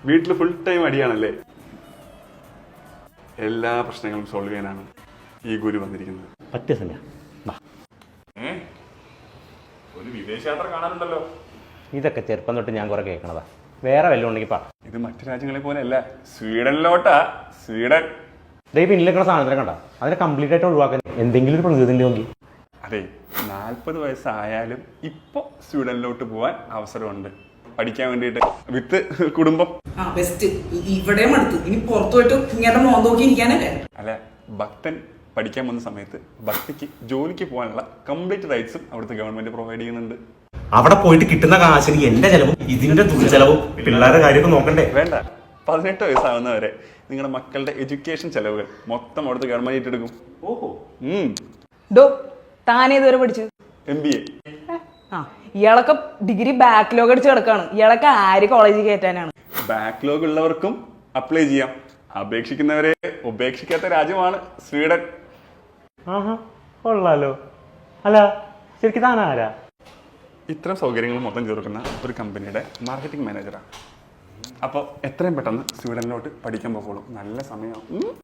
വീട്ടിൽ full time അടിയാണല്ലേ? എല്ലാ പ്രശ്നങ്ങളും സോൾവ് ചെയ്യാനാണ് ഈ ഗുരു വന്നിരിക്കുന്നത്. പറ്റിയ സമയം ഒരു വിദേശയാത്ര കാണാനുണ്ടല്ലോ. ഇതൊക്കെ ചെറുപ്പം തൊട്ട് ഞാൻ കുറെ കേൾക്കണതാ. വേറെ വല്ലതും ഉണ്ടെങ്കിൽ പറ. ഇത് മറ്റു രാജ്യങ്ങളെ പോലെ അല്ല, സ്വീഡനിലോട്ടാ. സ്വീഡൻ പിന്നിലേക്കുന്ന സാധനത്തിനെ കണ്ട അതിനെ കംപ്ലീറ്റ് ആയിട്ട് ഒഴിവാക്കാൻ എന്തെങ്കിലും ഒരു പ്രതിവിധി നോക്കി. അതെ, 40 വയസ്സായാലും ഇപ്പൊ സ്വീഡനിലോട്ട് പോവാൻ അവസരമുണ്ട് പഠിക്കാൻ വേണ്ടിയിട്ട് വിത്ത് കുടുംബം. ഇവിടെയും അടുത്ത് ഇനി പുറത്തു പോയിട്ട് ഇങ്ങനെ നോക്കി ഇരിക്കാനല്ലേ? അല്ല, ഭക്തൻ പഠിക്കാൻ വന്ന സമയത്ത് ഭക്തിക്ക് ജോലിക്ക് പോകാനുള്ള കംപ്ലീറ്റ് റൈറ്റ്സും അവിടുത്തെ ഗവൺമെന്റ് പ്രൊവൈഡ് ചെയ്യുന്നുണ്ട്. അവിടെ പോയിട്ട് കിട്ടുന്ന കാശിന് എന്റെ ചെലവും ഇതിന്റെ ചെലവും പിള്ളേരുടെ കാര്യമൊക്കെ നോക്കണ്ടേ? വേണ്ട, 18 വയസ്സാവുന്നവരെ നിങ്ങളുടെ മക്കളുടെ എഡ്യൂക്കേഷൻ ചെലവുകൾ മൊത്തം അവിടുത്തെ ഗവൺമെന്റ് ഏറ്റെടുക്കും. ഓഹോ. താനേതുവരെ പഠിച്ചു? MBA. ഇയാളൊക്കെ ഡിഗ്രി ബാക്ക്ലോഗ് അടിച്ച് കിടക്കാണ്. ഇയാളൊക്കെ ആര് കോളേജിൽ കയറ്റാനാണ്? ബാക്ക്ലോഗ് ഉള്ളവർക്കും അപ്ലൈ ചെയ്യാം. അപേക്ഷിക്കുന്നവരെ ഉപേക്ഷിക്കാത്ത രാജ്യമാണ് സ്വീഡൻ. കൊള്ളാലോ. അല്ല, ശരിക്കും താനാരാ? ഇത്തരം സൗകര്യങ്ങൾ മൊത്തം ചേർക്കുന്ന ഒരു കമ്പനിയുടെ മാർക്കറ്റിംഗ് മാനേജറാണ്. അപ്പോൾ എത്രയും പെട്ടെന്ന് സ്വീഡനിലോട്ട് പഠിക്കാൻ പോകോളും. നല്ല സമയമാണ്.